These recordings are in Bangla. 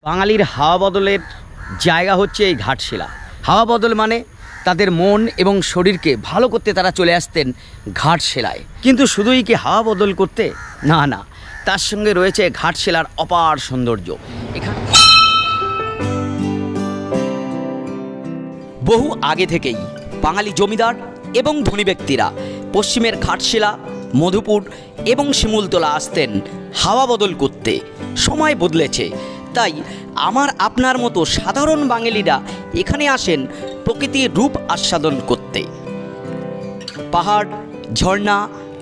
বাঙালির হাওয়া বদলের জায়গা হচ্ছে এই ঘাটশিলা। হাওয়া বদল মানে তাদের মন এবং শরীরকে ভালো করতে তারা চলে আসতেন ঘাটশিলায়। কিন্তু শুধুই কি হাওয়া বদল করতে? না না, তার সঙ্গে রয়েছে ঘাটশিলার অপার সৌন্দর্য। এখানে বহু আগে থেকেই বাঙালি জমিদার এবং ধনী ব্যক্তিরা পশ্চিমের ঘাটশিলা, মধুপুর এবং শিমুলতলা আসতেন হাওয়া বদল করতে। সময় বদলেছে, তাই আমার আপনার মতো সাধারণ বাঙালিরা এখানে আসেন প্রকৃতির রূপ আস্বাদন করতে। পাহাড়, ঝর্ণা,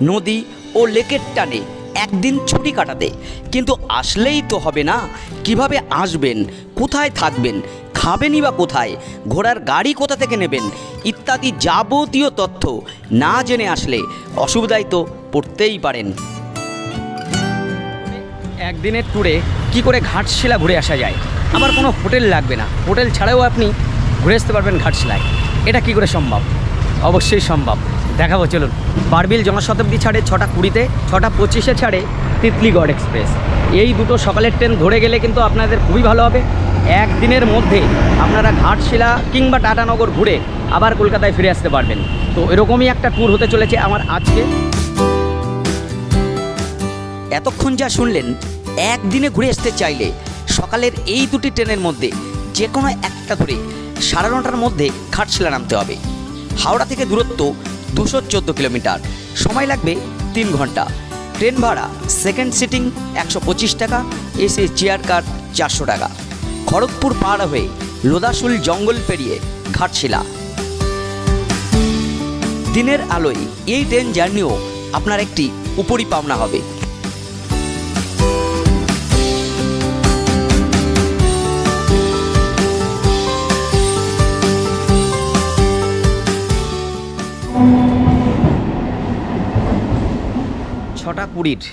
নদী ও লেকের টানে একদিন ছুটি কাটাতে। কিন্তু আসলেই তো হবে না, কিভাবে আসবেন, কোথায় থাকবেন, খাবেনই বা কোথায়, ঘোড়ার গাড়ি কোথা থেকে নেবেন ইত্যাদি যাবতীয় তথ্য না জেনে আসলে অসুবিধায় তো পড়তেই পারেন। একদিনের ট্যুরে কি করে ঘাটশিলা ঘুরে আসা যায়? আবার কোনো হোটেল লাগবে না, হোটেল ছাড়াও আপনি ঘুরে আসতে পারবেন ঘাটশিলায়। এটা কি করে সম্ভব? অবশ্যই সম্ভব, দেখাবো চলুন। বারবিল জনশতাব্দী ছাড়ে 6টা 20-তে, 6টা 25-এ ছাড়ে তিতলিগড় এক্সপ্রেস। এই দুটো সকালের ট্রেন ধরে গেলে কিন্তু আপনাদের খুবই ভালো হবে। একদিনের মধ্যে আপনারা ঘাটশিলা কিংবা টাটানগর ঘুরে আবার কলকাতায় ফিরে আসতে পারবেন। তো এরকমই একটা ট্যুর হতে চলেছে আমার আজকে। এতক্ষণ যা শুনলেন, একদিনে ঘুরে আসতে চাইলে সকালের এই দুটি ট্রেনের মধ্যে যে কোনো একটা করে 9:30টার মধ্যে ঘাটশিলা নামতে হবে। হাওড়া থেকে দূরত্ব 214 কিলোমিটার, সময় লাগবে 3 ঘন্টা। ট্রেন ভাড়া সেকেন্ড সিটিং 125 টাকা, এসি চেয়ার কার 400 টাকা। খড়গপুর পার হয়ে লোদাশুল জঙ্গল পেরিয়ে ঘাটশিলা। দিনের আলোয় এই ট্রেন জার্নিও আপনার একটি উপরি পাওনা হবে। ছটা 20-র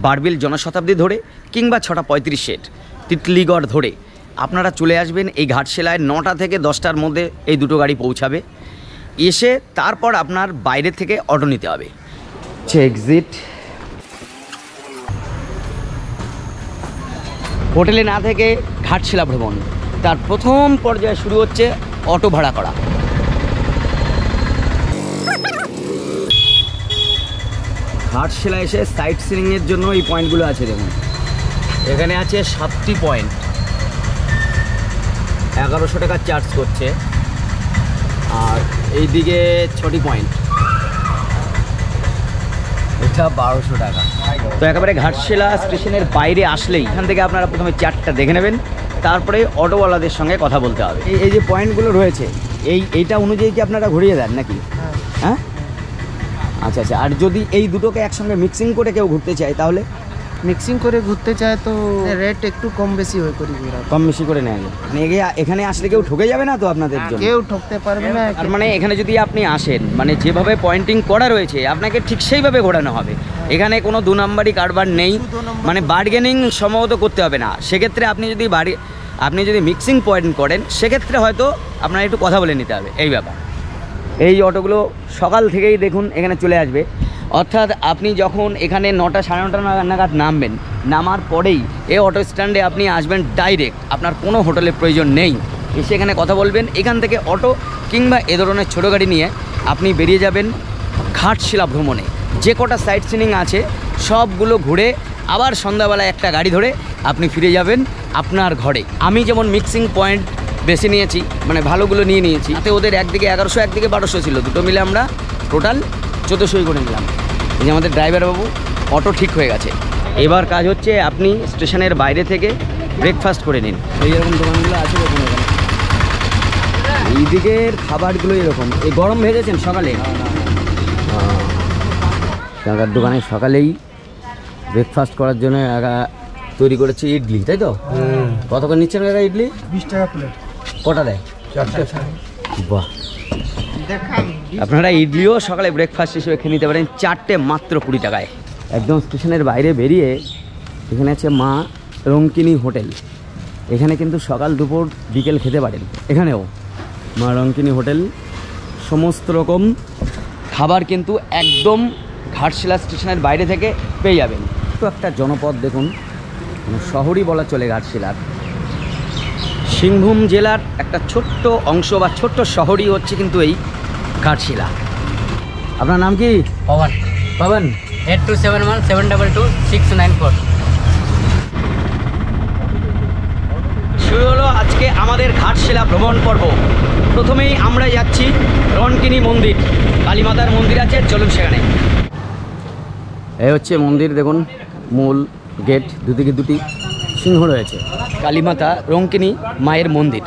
বারবিল জনশতাব্দী ধরে কিংবা 6টা 35-এর তিতলিগড় ধরে আপনারা চলে আসবেন এই ঘাটশিলায়। 9টা থেকে 10টার মধ্যে এই দুটো গাড়ি পৌঁছাবে। এসে তারপর আপনার বাইরে থেকে অটো নিতে হবে। এক্সিট হোটেলে না থেকে ঘাটশিলা ভ্রমণ, তার প্রথম পর্যায়ে শুরু হচ্ছে অটো ভাড়া করা। ঘাটশিলা এসে সাইট সিইংয়ের জন্য এই পয়েন্টগুলো আছে দেখুন। এখানে আছে 7টি পয়েন্ট, 1100 টাকা চার্জ করছে। আর এই দিকে 6টি পয়েন্ট, এটা 1200 টাকা। তো একেবারে ঘাটশিলা স্টেশনের বাইরে আসলেই এখান থেকে আপনারা প্রথমে চার্টটা দেখে নেবেন, তারপরে অটোওয়ালাদের সঙ্গে কথা বলতে হবে। এই যে পয়েন্টগুলো রয়েছে এইটা অনুযায়ী কি আপনারা ঘুরিয়ে দেন নাকি? হ্যাঁ, আচ্ছা আচ্ছা। আর যদি এই দুটোকে একসঙ্গে মিক্সিং করে কেউ ঘুরতে চায় তাহলে? মিক্সিং করে ঘুরতে চায় তো রেট একটু কম বেশি হয়ে করি, কম বেশি করে নেয়। মানে এখানে আসলে কেউ ঠকে যাবে না তো আপনাদের জন্য? কেউ ঠকতে পারবে না। আর মানে এখানে যদি আপনি আসেন, মানে যেভাবে পয়েন্টিং করা রয়েছে আপনাকে ঠিক সেইভাবে ঘোরানো হবে। এখানে কোনো 2 নম্বরই কারবার নেই, মানে বার্গেনিং সম্ভবত করতে হবে না। সেক্ষেত্রে আপনি যদি মিক্সিং পয়েন্ট করেন সেক্ষেত্রে হয়তো আপনার একটু কথা বলে নিতে হবে, এই ব্যাপার। এই অটোগুলো সকাল থেকেই দেখুন এখানে চলে আসবে। অর্থাৎ আপনি যখন এখানে 9টা 9:30 নাগাদ নামবেন, নামার পরেই এই অটো স্ট্যান্ডে আপনি আসবেন ডাইরেক্ট। আপনার কোনো হোটেলের প্রয়োজন নেই। এসে এখানে কথা বলবেন, এখান থেকে অটো কিংবা এ ধরনের ছোটো গাড়ি নিয়ে আপনি বেরিয়ে যাবেন ঘাটশিলা ভ্রমণে। যে কটা সাইট সিইং আছে সবগুলো ঘুরে আবার সন্ধ্যাবেলায় একটা গাড়ি ধরে আপনি ফিরে যাবেন আপনার ঘরে। আমি যেমন মিক্সিং পয়েন্ট বেছে নিয়েছি, মানে ভালোগুলো নিয়েছি। তাতে ওদের একদিকে 1100 একদিকে 1200 ছিল, দুটো মিলে আমরা টোটাল 1400 করে নিলাম। এই যে আমাদের ড্রাইভার বাবু অটো ঠিক হয়ে গেছে। এবার কাজ হচ্ছে আপনি স্টেশনের বাইরে থেকে ব্রেকফাস্ট করে নিন। এই রকম দোকানগুলো আছে দেখুন এখানে। এই দিকের খাবারগুলো এরকম। এই গরম ভেজেছেন সকালে? কাকার দোকানে সকালেই ব্রেকফাস্ট করার জন্য তৈরি করেছি ইডলি, তাই তো? কত করে নিচ্ছেন কাকা ইডলি? 20 টাকা প্লেট। কটা দেয়? 4টে। বাহ, আপনারা ইডলিও সকালে ব্রেকফাস্ট হিসেবে খেয়ে নিতে পারেন 4টে মাত্র 20 টাকায়। একদম স্টেশনের বাইরে বেরিয়ে এখানে আছে মা রঙ্কিনী হোটেল। এখানে কিন্তু সকাল দুপুর বিকেল খেতে পারেন। এখানেও মা রঙ্কিনী হোটেল, সমস্ত রকম খাবার কিন্তু একদম ঘাটশিলা স্টেশনের বাইরে থেকে পেয়ে যাবেন। তো একটা জনপদ দেখুন, শহরই বলা চলে ঘাটশিলার। সিংভূম জেলার একটা ছোট্ট অংশ বা ছোট্ট শহরই হচ্ছে কিন্তু এই ঘাটশিলা। আপনার নাম কি? पवन পাবেন 8271722694। শুরু হলো আজকে আমাদের ঘাটশিলা ভ্রমণ পর্ব। প্রথমেই আমরা যাচ্ছি রনকিনী মন্দির, কালীমাতার মন্দির আছে, চলুন সেখানে। এই হচ্ছে মন্দির, দেখুন মূল গেট, দুদিকে দুটি সিংহ রয়েছে। কালীমাতা রঙ্কিনী মায়ের মন্দির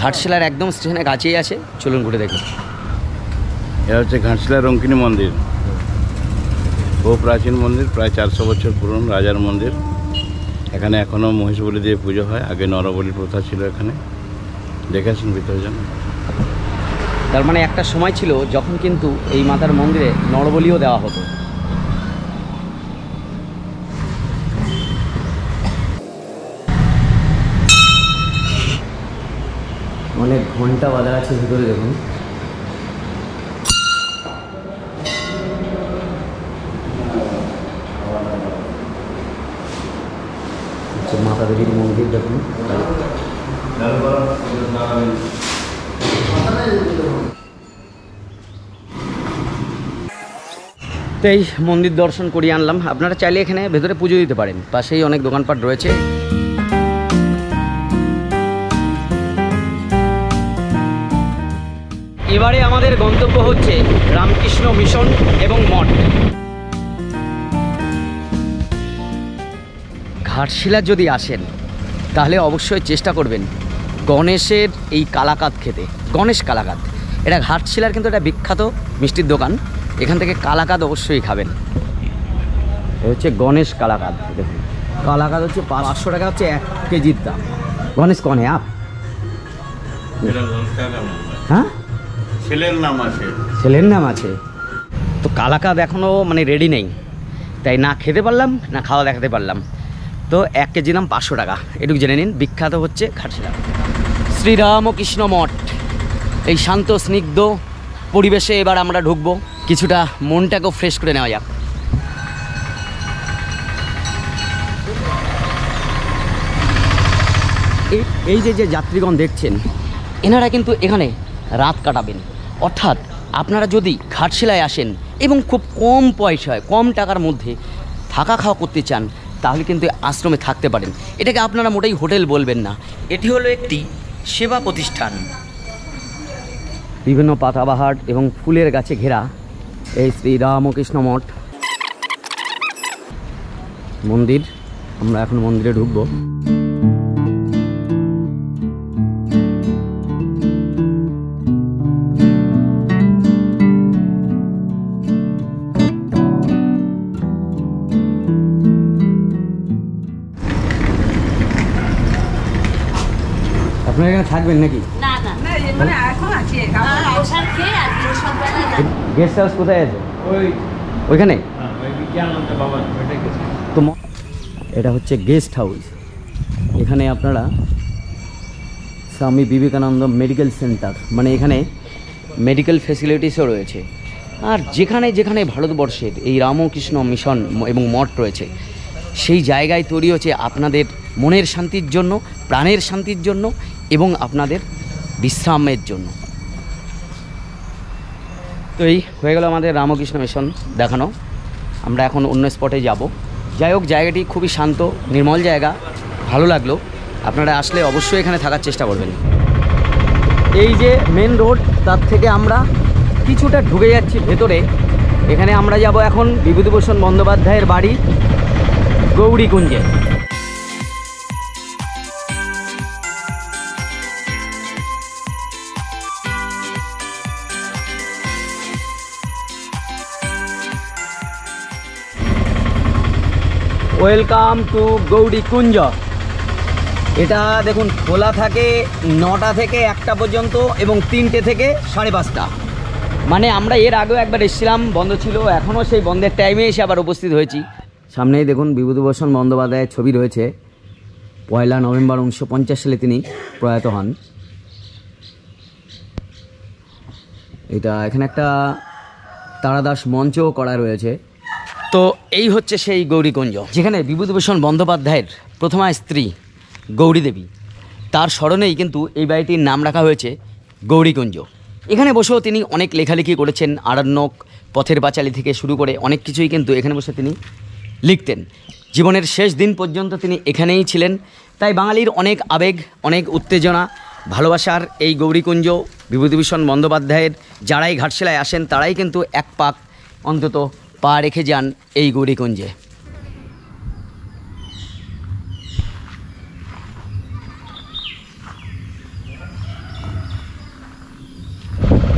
ঘাটশিলার একদম স্টেশনের কাছেই আছে, চলুন ঘুরে দেখুন। এটা হচ্ছে ঘাটশিলা রঙ্কিনী মন্দির, বহু প্রাচীন মন্দির, প্রায় 400 বছর পুরনো রাজার মন্দির। এখানে এখনও মহিষ বলি দিয়ে পুজো হয়, আগে নরবলি প্রথা ছিল এখানে। দেখে আসুন ভিতরে যান। তার মানে একটা সময় ছিল যখন কিন্তু এই মাতার মন্দিরে নরবলিও দেওয়া হতো। অনেক ঘন্টা বাজার আছে ভিতরে, দেখুন। মাতা দেবীর মন্দির দেখুন। তো এই মন্দির দর্শন করিয়ে আনলাম। আপনারা চাইলে এখানে ভেতরে পুজো দিতে পারেন, পাশেই অনেক দোকানপাট রয়েছে। এবারে আমাদের গন্তব্য হচ্ছে রামকৃষ্ণ মিশন এবং মঠ। ঘাটশিলা যদি আসেন তাহলে অবশ্যই চেষ্টা করবেন গণেশের এই কালাকাঁদ খেতে। গণেশ কালাকাঁদ, এটা ঘাটশিলার কিন্তু একটা বিখ্যাত মিষ্টির দোকান। এখান থেকে কালাকাঁদ অবশ্যই খাবেন। এ হচ্ছে গণেশ কালাকাঁদ, দেখুন। কালাকাঁদ হচ্ছে 500 টাকা হচ্ছে 1 কেজির দাম। গণেশ কনে আপ, হ্যাঁ ছেলের নাম আছে, ছেলের নাম আছে। তো কালাকাঁদ এখনও মানে রেডি নেই, তাই না খেতে পারলাম না খাওয়া দেখাতে পারলাম। তো 1 কেজি দাম 500 টাকা, এটুকু জেনে নিন। বিখ্যাত হচ্ছে ঘাটশিলা শ্রীরামকৃষ্ণ মঠ। এই শান্ত স্নিগ্ধ পরিবেশে এবার আমরা ঢুকবো, কিছুটা মনটাকেও ফ্রেশ করে নেওয়া যাক। এই যে যাত্রীগণ দেখছেন, এনারা কিন্তু এখানে রাত কাটাবেন। অর্থাৎ আপনারা যদি ঘাটশিলায় আসেন এবং খুব কম পয়সায়, কম টাকার মধ্যে থাকা খাওয়া করতে চান, তাহলে কিন্তু আশ্রমে থাকতে পারেন। এটাকে আপনারা মোটেই হোটেল বলবেন না, এটি হলো একটি সেবা প্রতিষ্ঠান। বিভিন্ন পাতাবাহার এবং ফুলের গাছে ঘেরা এই শ্রীরামকৃষ্ণ মঠ মন্দির। আমরা এখন মন্দিরে ঢুকবো। আপনারা এখানে থাকবেন নাকি? না না মানে এখন আছে ওষুধ খেয়ে আর সকালে গেস্ট হাউস কোথায় আছে? ওইখানে। তো এটা হচ্ছে গেস্ট হাউস। এখানে আপনারা স্বামী বিবেকানন্দ মেডিকেল সেন্টার, মানে এখানে মেডিকেল ফেসিলিটিসও রয়েছে। আর যেখানে যেখানে ভারতবর্ষের এই রামকৃষ্ণ মিশন এবং মঠ রয়েছে, সেই জায়গায় তৈরি হচ্ছে আপনাদের মনের শান্তির জন্য, প্রাণের শান্তির জন্য এবং আপনাদের বিশ্রামের জন্য। তো এই হয়ে গেল আমাদের রামকৃষ্ণ মিশন দেখানো। আমরা এখন অন্য স্পটে যাব। যাই হোক, জায়গাটি খুবই শান্ত নির্মল জায়গা, ভালো লাগলো। আপনারা আসলে অবশ্যই এখানে থাকার চেষ্টা করবেন। এই যে মেন রোড, তার থেকে আমরা কিছুটা ঢুকে যাচ্ছি ভেতরে। এখানে আমরা যাব এখন বিভূতিভূষণ বন্দ্যোপাধ্যায়ের বাড়ি গৌরীকুঞ্জে। Welcome to Gaurikunj. এটা দেখুন খোলা থাকে 9টা থেকে 1টা পর্যন্ত এবং 3টে থেকে 5:30। মানে আমরা এর আগেও একবার এসেছিলাম, বন্ধ ছিল। এখনও সেই বন্ধের টাইমে এসে আবার উপস্থিত হয়েছি। সামনেই দেখুন বিভূতিভূষণ বন্দ্যোপাধ্যায়ের ছবি রয়েছে। 1 নভেম্বর 1950 সালে তিনি প্রয়াত হন। এটা এখানে একটা তারাদাস মঞ্চও করা রয়েছে। তো এই হচ্ছে সেই গৌরীকুঞ্জ, যেখানে বিভূতিভূষণ বন্দ্যোপাধ্যায়ের প্রথমা স্ত্রী গৌরী দেবী তার স্মরণেই কিন্তু এই বাড়িটির নাম রাখা হয়েছে গৌরীকুঞ্জ। এখানে বসেও তিনি অনেক লেখালেখি করেছেন, আরণ্যক, পথের পাঁচালী থেকে শুরু করে অনেক কিছুই কিন্তু এখানে বসে তিনি লিখতেন। জীবনের শেষ দিন পর্যন্ত তিনি এখানেই ছিলেন। তাই বাঙালির অনেক আবেগ, অনেক উত্তেজনা, ভালোবাসার এই গৌরীকুঞ্জ বিভূতিভূষণ বন্দ্যোপাধ্যায়ের যারাই ঘাটশিলায় আসেন তারাই কিন্তু এক পাক অন্তত পা রেখে যান এই গৌরীকুঞ্জে।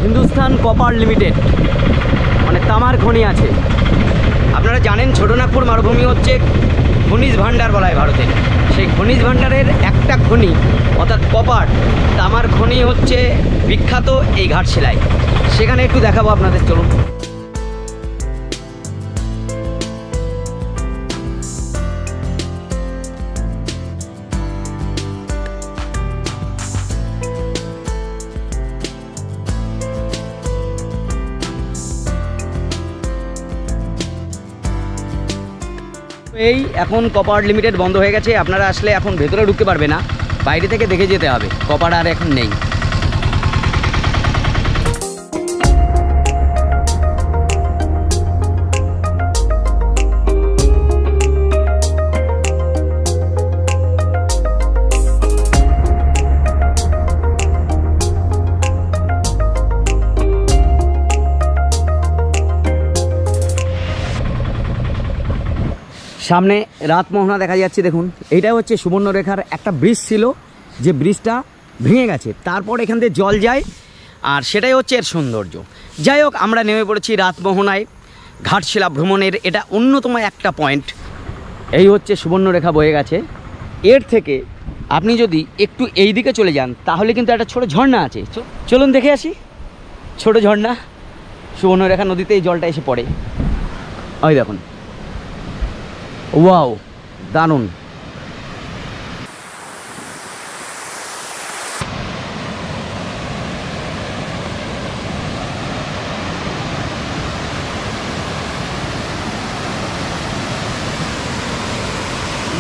হিন্দুস্তান কপার লিমিটেড মানে তামার খনি আছে। আপনারা জানেন ছোটনাগপুর মালভূমি হচ্ছে খনিজ ভাণ্ডার বলা হয় ভারতের। সেই খনিজ ভাণ্ডারের একটা খনি অর্থাৎ কপার তামার খনি হচ্ছে বিখ্যাত এই ঘাটশিলায়। সেখানে একটু দেখাবো আপনাদের, চলুন। এই এখন কপার লিমিটেড বন্ধ হয়ে গেছে। আপনারা আসলে এখন ভেতরে ঢুকতে পারবে না, বাইরে থেকে দেখে যেতে হবে। কপার আর এখন নেই। সামনে রাতমোহনা দেখা যাচ্ছে, দেখুন। এইটা হচ্ছে সুবর্ণরেখার একটা ব্রিজ ছিল, যে ব্রিজটা ভেঙে গেছে, তারপর এখান থেকে জল যায়, আর সেটাই হচ্ছে এর সৌন্দর্য। যাই হোক, আমরা নেমে পড়েছি রাতমোহনায়। ঘাটশিলা ভ্রমণের এটা অন্যতম একটা পয়েন্ট। এই হচ্ছে সুবর্ণরেখা বয়ে গেছে। এর থেকে আপনি যদি একটু এই দিকে চলে যান তাহলে কিন্তু একটা ছোট ঝর্ণা আছে। চলুন দেখে আসি। ছোট ঝর্ণা, সুবর্ণরেখা নদীতে এই জলটা এসে পড়ে। ওই দেখুন, ওয়াও, দারুণ।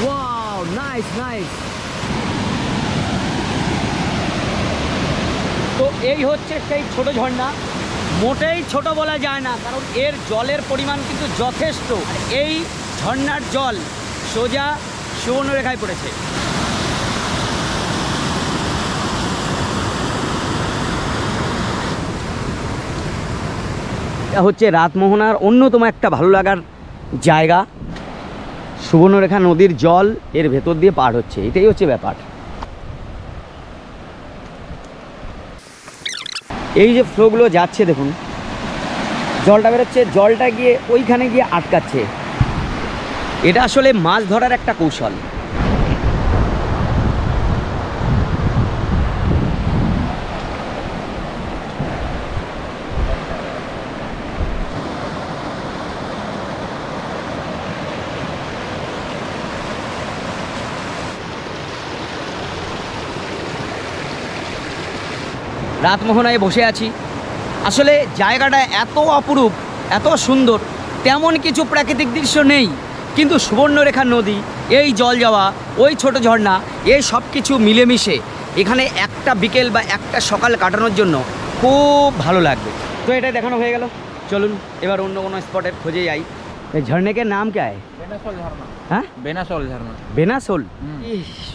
Wow, nice nice. তো এই হচ্ছে সেই ছোট ঝর্ণা। মোটেই ছোট বলা যায় না, কারণ এর জলের পরিমাণ কিন্তু যথেষ্ট। এই ঝর্ণার জল সোজা সুবর্ণরেখায় পড়েছে। এটা হচ্ছে রাতমোহনার অন্যতম একটা ভালো লাগার জায়গা। সুবর্ণরেখা নদীর জল এর ভেতর দিয়ে পার হচ্ছে, এটাই হচ্ছে ব্যাপার। এই যে ফ্লোগুলো যাচ্ছে দেখুন, জলটা বেরোচ্ছে, জলটা গিয়ে ওইখানে গিয়ে আটকাচ্ছে। এটা আসলে মাছ ধরার একটা কৌশল। রাতমোহনায় বসে আছি। আসলে জায়গাটা এত অপরূপ, এত সুন্দর, তেমন কিছু প্রাকৃতিক দৃশ্য নেই, কিন্তু সুবর্ণরেখা নদী, এই জল যাওয়া, ওই ছোট ঝর্ণা, এই সব কিছু মিলেমিশে এখানে একটা বিকেল বা একটা সকাল কাটানোর জন্য খুব ভালো লাগবে। তো এটাই দেখানো হয়ে গেল। চলুন এবার অন্য কোনো স্পটের খোঁজে যাই। এই ঝর্ণে কে নাম क्या है? बेनासोल झरना। হ্যাঁ, बेनासोल झरना। বেনাসোল।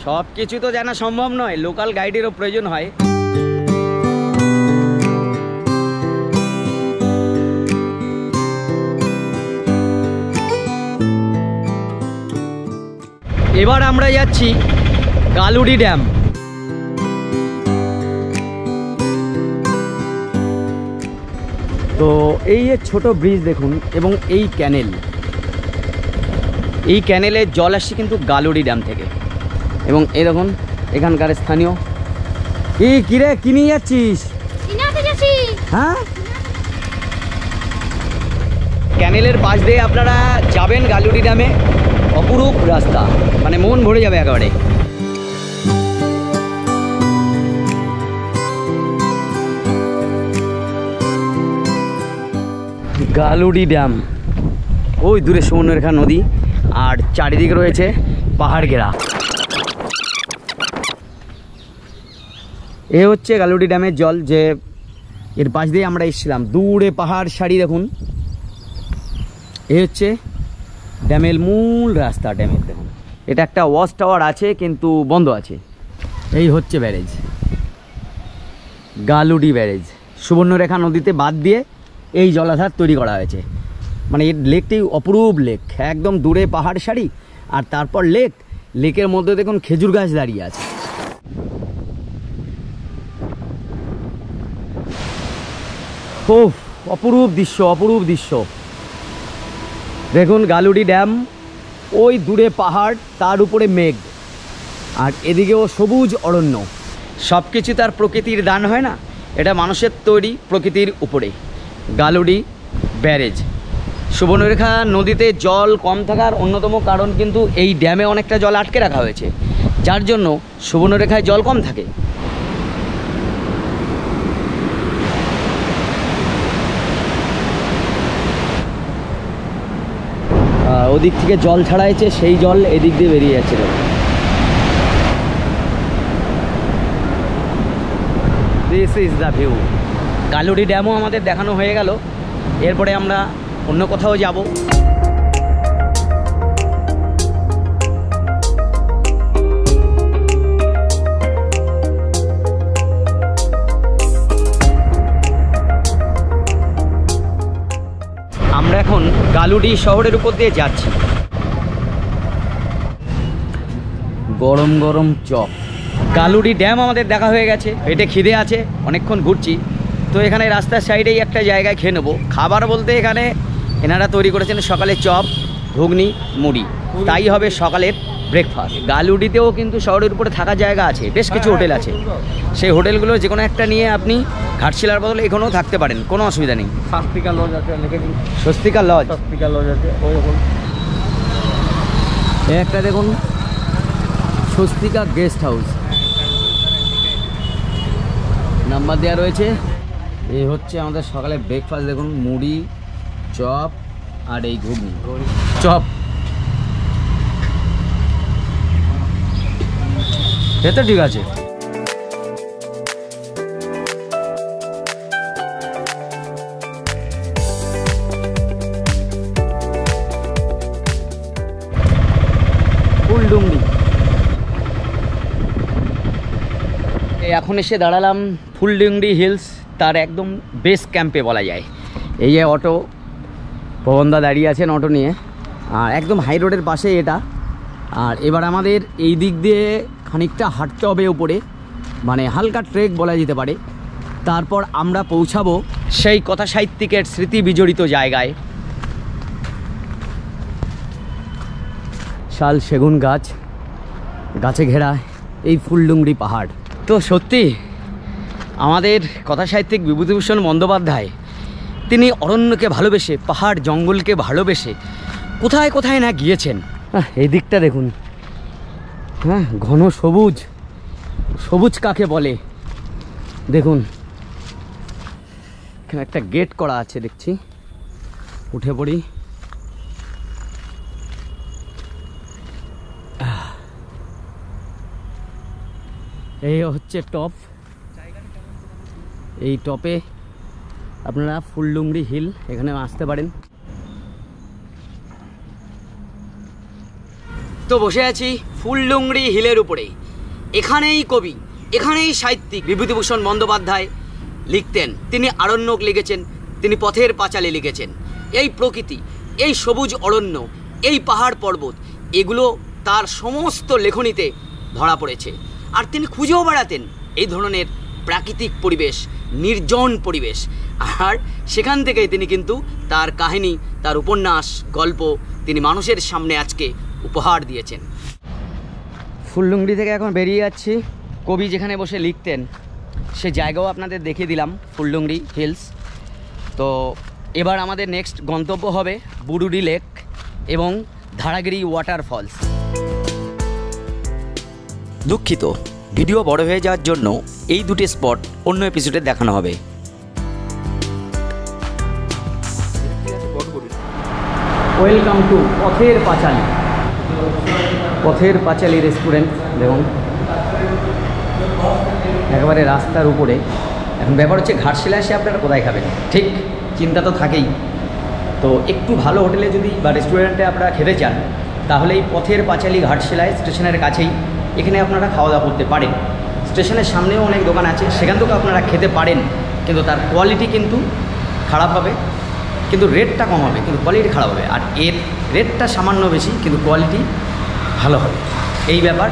সব কিছু তো জানা সম্ভব নয়, লোকাল গাইডেরও প্রয়োজন হয়। এবার আমরা যাচ্ছি গালুড়ি ড্যাম। তো এই যে ছোট ব্রিজ দেখুন, এবং এই ক্যানেল, এই ক্যানেলের জল আসছে কিন্তু গালুড়ি ড্যাম থেকে। এবং এই দেখুন এখানকার স্থানীয়। কিরে, কি নিয়ে যাচ্ছিস? হ্যাঁ, ক্যানেলের পাশ দিয়ে আপনারা যাবেন গালুড়ি ড্যামে। অপরূপ রাস্তা, মানে মন ভরে যাবে একেবারে। গালুড়ি ড্যাম, ওই দূরে সুবর্ণরেখা নদী, আর চারিদিকে রয়েছে পাহাড় ঘেরা। এ হচ্ছে গালুডি ড্যামের জল, যে এর পাশ দিয়ে আমরা এসেছিলাম। দূরে পাহাড় সারি দেখুন। এ হচ্ছে ড্যামের মূল রাস্তা। ড্যামের দেখুন, এটা একটা ওয়াচ টাওয়ার আছে কিন্তু বন্ধ আছে। এই হচ্ছে ব্যারেজ, গালুডি ব্যারেজ। সুবর্ণরেখা নদীতে বাদ দিয়ে এই জলাধার তৈরি করা হয়েছে। মানে এই লেকটি অপরূপ লেক, একদম দূরে পাহাড় সারি আর তারপর লেক। লেকের মধ্যে দেখুন খেজুর গাছ দাঁড়িয়ে আছে। ও অপরূপ দৃশ্য, অপরূপ দৃশ্য। দেখুন গালুডি ড্যাম, ওই দূরে পাহাড়, তার উপরে মেঘ, আর এদিকেও সবুজ অরণ্য। সব কিছু তার প্রকৃতির দান হয় না, এটা মানুষের তৈরি প্রকৃতির উপরে। গালুডি ব্যারেজ। সুবর্ণরেখা নদীতে জল কম থাকার অন্যতম কারণ কিন্তু এই ড্যামে অনেকটা জল আটকে রাখা হয়েছে, যার জন্য সুবর্ণরেখায় জল কম থাকে। ওদিক থেকে জল ছাড়া হয়েছে, সেই জল এদিক দিয়ে বেরিয়ে যাচ্ছে। This is the view. Galudi ড্যামও আমাদের দেখানো হয়ে গেল। এরপরে আমরা অন্য কোথাও যাব। আমরা এখন গালুডি শহরের উপর দিয়ে যাচ্ছি। গরম গরম চপ। গালুডি ড্যাম আমাদের দেখা হয়ে গেছে, পেটে খিদে আছে, অনেকক্ষণ ঘুরছি। তো এখানে রাস্তার সাইডেই একটা জায়গায় খেয়ে নেবো। খাবার বলতে এখানে এনারা তৈরি করেছেন সকালে চপ, ঘুগনি, মুড়ি, তাই হবে সকালের ব্রেকফাস্ট। গালুডিতেও কিন্তু শহরের উপরে থাকার জায়গা আছে, বেশ কিছু হোটেল আছে। সেই হোটেলগুলো যে কোনো একটা নিয়ে আপনি ঘাটশিলার বদলে এখানেও থাকতে পারেন, কোনো অসুবিধা নেই। স্বস্তিকা লজ আছে, স্বস্তিকা লজ, স্বস্তিকা লজ আছে। ওই একটা দেখুন স্বস্তিকা গেস্ট হাউস, নাম্বার দেওয়া রয়েছে। এই হচ্ছে আমাদের সকালে ব্রেকফাস্ট। দেখুন মুড়ি, চপ আর এই ঘুগনি। চপ সে তো ঠিক আছে। ফুলডুংরি। এখন এসে দাঁড়ালাম ফুলডুংরি হিলস, তার একদম বেস ক্যাম্পে বলা যায়। এই যে অটো, পবনদা দাঁড়িয়ে আছেন অটো নিয়ে, আর একদম হাই রোডের পাশে এটা। আর এবার আমাদের এই দিক দিয়ে খানিকটা হাঁটতে হবে উপরে, মানে হালকা ট্রেক বলা যেতে পারে। তারপর আমরা পৌঁছাবো সেই কথা সাহিত্যিকের স্মৃতি বিজড়িত জায়গায়। শাল সেগুন গাছ, গাছে ঘেরা এই ফুলডুংরি পাহাড়। তো সত্যি আমাদের কথা সাহিত্যিক বিভূতিভূষণ বন্দ্যোপাধ্যায়, তিনি অরণ্যকে ভালোবেসে, পাহাড় জঙ্গলকে ভালোবেসে কোথায় কোথায় না গিয়েছেন। এই দিকটা দেখুন, হ্যাঁ, ঘন সবুজ। সবুজ কাকে বলে দেখুন, এখানে একটা গেট করা আছে দেখছি। উঠে পড়ি। এই হচ্ছে টপ। এই টপে আপনারা ফুলডুংরি হিল, এখানে আসতে পারেন। তো বসে আছি ফুলডুংরি হিলের উপরে। এখানেই কবি, এখানেই সাহিত্যিক বিভূতিভূষণ বন্দ্যোপাধ্যায় লিখতেন। তিনি আরণ্যক লিখেছেন, তিনি পথের পাঁচালী লিখেছেন। এই প্রকৃতি, এই সবুজ অরণ্য, এই পাহাড় পর্বত, এগুলো তার সমস্ত লেখনীতে ধরা পড়েছে। আর তিনি খুঁজেও বেড়াতেন এই ধরনের প্রাকৃতিক পরিবেশ, নির্জন পরিবেশ। আর সেখান থেকেই তিনি কিন্তু তার কাহিনী, তার উপন্যাস, গল্প তিনি মানুষের সামনে আজকে উপহার দিয়েছেন। ফুলডুংরি থেকে এখন বেরিয়ে যাচ্ছি। কবি যেখানে বসে লিখতেন সে জায়গাও আপনাদের দেখিয়ে দিলাম, ফুলডুংরি হিলস। তো এবার আমাদের নেক্সট গন্তব্য হবে বুরুডি লেক এবং ধারাগিরি ওয়াটারফলস। দুঃখিত, ভিডিও বড় হয়ে যাওয়ার জন্য এই দুটি স্পট অন্য এপিসোডে দেখানো হবে। Welcome to Pather Panchali. Pather Panchali restaurant দেখুন, একেবারে রাস্তার উপরে। এখন ব্যাপার হচ্ছে ঘাটশিলা এসে আপনারা কোথায় খাবেন, ঠিক চিন্তা তো থাকেই। তো একটু ভালো হোটেলে যদি বা রেস্টুরেন্টে আপনারা খেতে চান, তাহলে এই পথের পাঁচালী ঘাটশিলায় স্টেশনের কাছেই এখানে আপনারা খাওয়া দাওয়া করতে পারেন। স্টেশনের সামনেও অনেক দোকান আছে, সেখান থেকেও আপনারা খেতে পারেন, কিন্তু তার কোয়ালিটি কিন্তু খারাপ হবে, কিন্তু রেটটা কম হবে, কিন্তু কোয়ালিটি খারাপ হবে। আর এর রেটটা সামান্য বেশি, কিন্তু কোয়ালিটি ভালো হবে। এই ব্যাপার,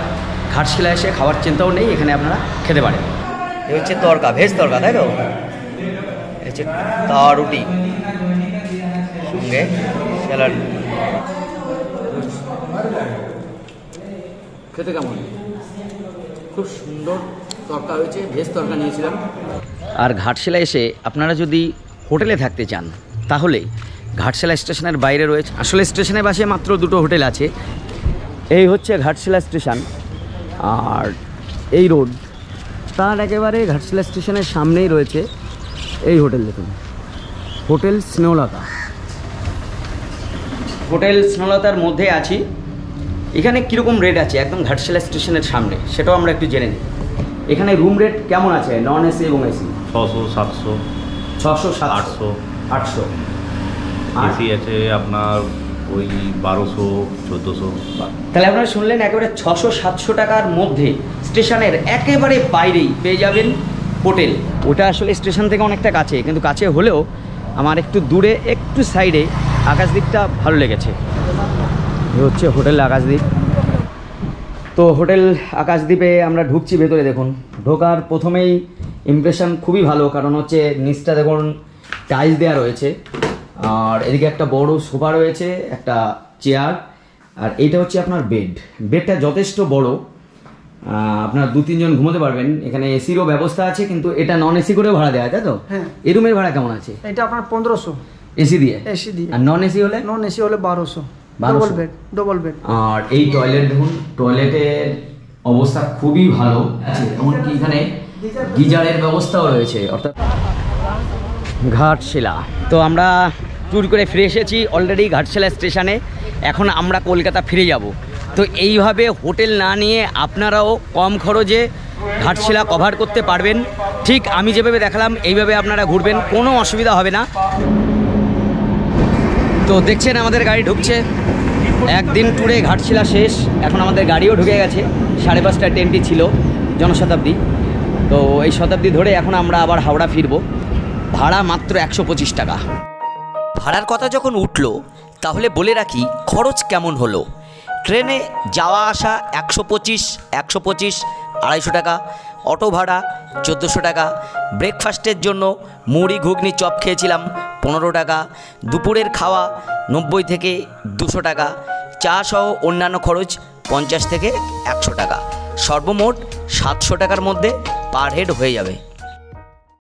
ঘাটশিলা এসে খাওয়ার চিন্তাও নেই, এখানে আপনারা খেতে পারেন। এ হচ্ছে তরকা, ভেজ তরকা, তাই তো? এ হচ্ছে তাওয়া রুটি সঙ্গে স্যালাড। খেতে কেমন? খুব সুন্দর তরকা হয়েছে, ভেজ তরকা নিয়েছিলাম। আর ঘাটশিলা এসে আপনারা যদি হোটেলে থাকতে চান, তাহলে ঘাটশিলা স্টেশনের বাইরে রয়েছে, আসলে স্টেশনের পাশে মাত্র দুটো হোটেল আছে। এই হচ্ছে ঘাটশিলা স্টেশন, আর এই রোড, তার একেবারে ঘাটশিলা স্টেশনের সামনেই রয়েছে এই হোটেল। দেখুন, হোটেল স্নেহলতা। হোটেল স্নেহলতার মধ্যে আছি। এখানে কীরকম রেট আছে একদম ঘাটশিলা স্টেশনের সামনে, সেটাও আমরা একটু জেনে নিই। এখানে রুম রেট কেমন আছে, নন এসি এবং এসি? 600, 700, 600, 800, 800। এসি আছে আপনার ওই 1200, 1400। তাহলে আপনারা শুনলেন, একেবারে 600-700 টাকার মধ্যে স্টেশনের একেবারে বাইরেই পেয়ে যাবেন হোটেল। ওটা আসলে স্টেশন থেকে অনেকটা কাছে, কিন্তু কাছে হলেও আমার একটু দূরে, একটু সাইডে আকাশদ্বীপটা ভালো লেগেছে। এ হচ্ছে হোটেল আকাশদ্বীপ। তো হোটেল আকাশদ্বীপে আমরা ঢুকছি ভেতরে। দেখুন, ঢোকার প্রথমেই ইমপ্রেশন খুবই ভালো, কারণ হচ্ছে নিচটা দেখুন টাইলস দেওয়া রয়েছে, আর এদিকে একটা বড় সোফা রয়েছে, একটা চেয়ার, আর এইটা হচ্ছে আপনার বেড। বেডটা যথেষ্ট বড়, আপনার 2-3 জন ঘুমোতে পারবেন। এখানে এসিরও ব্যবস্থা আছে, কিন্তু এটা নন এসি করেও ভাড়া দেওয়া হয়, তাই তো? হ্যাঁ। এই রুমের ভাড়া কেমন আছে? এটা আপনার 1500 এসি দিয়ে? এসি দিয়ে। আর নন এসি হলে? নন এসি হলে 1200। 1200? Double bed. আর এই টয়লেট দেখুন, টয়লেটের অবস্থা খুবই ভালো আছে, এমনকি এখানে গিজারের ব্যবস্থাও রয়েছে। অর্থাৎ ঘাটশিলা তো আমরা ট্যুর করে ফিরে এসেছি অলরেডি ঘাটশিলা স্টেশনে। এখন আমরা কলকাতা ফিরে যাব। তো এইভাবে হোটেল না নিয়ে আপনারাও কম খরচে ঘাটশিলা কভার করতে পারবেন। ঠিক আমি যেভাবে দেখালাম এইভাবে আপনারা ঘুরবেন, কোনো অসুবিধা হবে না। তো দেখছেন আমাদের গাড়ি ঢুকছে, একদিন ট্যুরে ঘাটশিলা শেষ। এখন আমাদের গাড়িও ঢুকে গেছে, 5:30টায় ট্রেনটি ছিল জনশতাব্দী। তো এই শতাব্দী ধরে এখন আমরা আবার হাওড়া ফিরব। ভাড়া মাত্র 125 টাকা। ভাড়ার কথা যখন উঠল, তাহলে বলে রাখি খরচ কেমন হলো। ট্রেনে যাওয়া আসা 125, 250 টাকা, অটো ভাড়া 1400 টাকা, ব্রেকফাস্টের জন্য মুড়ি ঘুগনি চপ খেয়েছিলাম 15 টাকা, দুপুরের খাওয়া 90 থেকে 200 টাকা, চা সহ অন্যান্য খরচ 50 থেকে 100 টাকা, সর্বমোট 700 টাকার মধ্যে পার হেড হয়ে যাবে।